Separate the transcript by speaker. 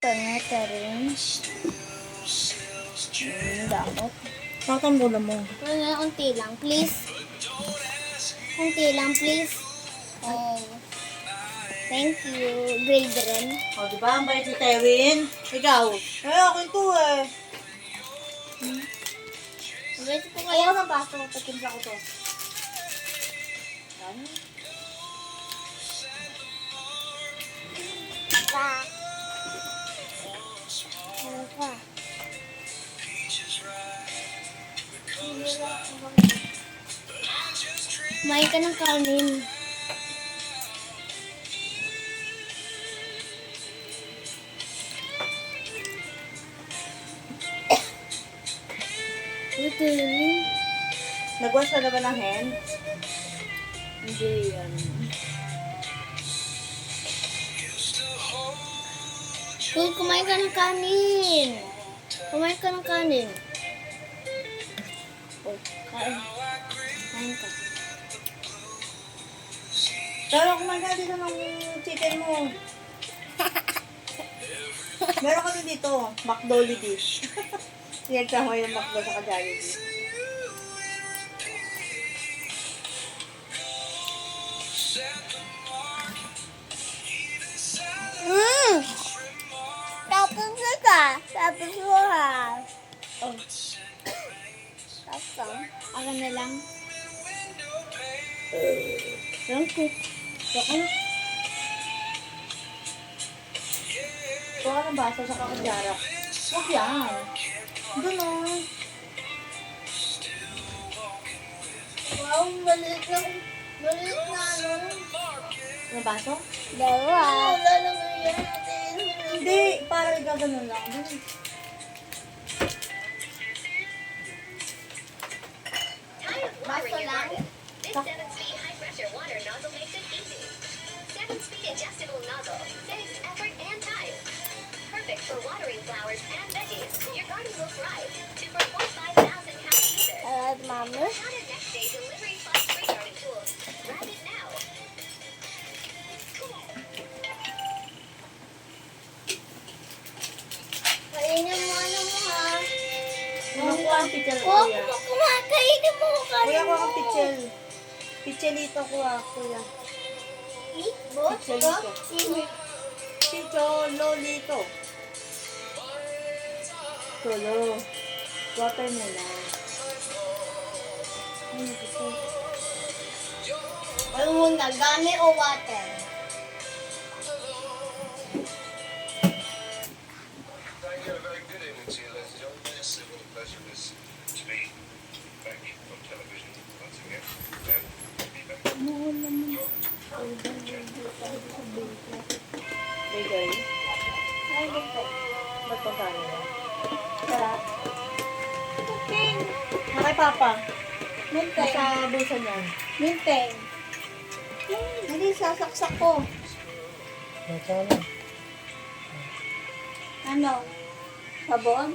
Speaker 1: Ito rin. Damot.
Speaker 2: Bakit ang bola mo?
Speaker 1: Unti lang, please. Unti lang, please. Oh. Thank you. Grade rin.
Speaker 2: O, di ba? Ang bait ni Tewin. Ikaw? Ay, ako ito eh.
Speaker 1: Wait po
Speaker 2: Kaya
Speaker 1: kayo.
Speaker 2: ka ng baso. Patimpla ko to. Yan.
Speaker 1: Ano pa? Kumain ka ng kanin. Ito rin.
Speaker 2: Nagwash ka na ba ng hand?
Speaker 1: Hindi yan. Uy, kumain ka ng kanin. Kumain ka ng kanin. Oh, kain. Kain ka.
Speaker 2: Pero kumain ka dito ng chicken mo. Meron kami dito, McDolly dish. Sinagkama yung McDo sa Jollibee.
Speaker 1: Tapos na ka. Tapos mo ha. Oh. Tapos. Ako na lang. Lang ko.
Speaker 2: Saka na. Kuha ng baso sa kakadyara. Huwag yan. Doon o.
Speaker 1: Wow, maliit na. Maliit na ano.
Speaker 2: Yung baso?
Speaker 1: Dalawa. Lalagyan natin.
Speaker 2: Hindi, para gaganon lang. Dali.
Speaker 1: Baso lang.
Speaker 3: This 7-speed high-pressure water nozzle makes it easy. 7-speed adjustable nozzle saves effort and time. Perfect for watering flowers and veggies. Your garden will thrive. Super 45,000 pound user.
Speaker 1: Mami.
Speaker 3: Counter next day delivery plus free garden tools. Grab it now.
Speaker 1: Kainin mo ano mo ha.
Speaker 2: Kuha ang pichel,
Speaker 1: Huwag
Speaker 2: kuya.
Speaker 1: mo kumakainin mo.
Speaker 2: Kuya,
Speaker 1: Kainin
Speaker 2: kuha
Speaker 1: mo.
Speaker 2: ang pichel. Pichelito kuha, kuya. Pichelito. Pichololito. Cholo. Watermelon. Ay, gusto.
Speaker 1: Ano mo na, gani o water?
Speaker 4: Thank you. A very good evening to you, ladies and gentlemen. It's a real pleasure to be back on television once again. And be back.
Speaker 2: Bigay.
Speaker 1: Ay, gusto.
Speaker 2: Ba't pa gano'n yan? Sarap. Nakay Papa.
Speaker 1: Minteng.
Speaker 2: Sa bulsa niyan.
Speaker 1: Minteng.
Speaker 2: Hindi, sasaksak ko.
Speaker 1: Ano? Sabon?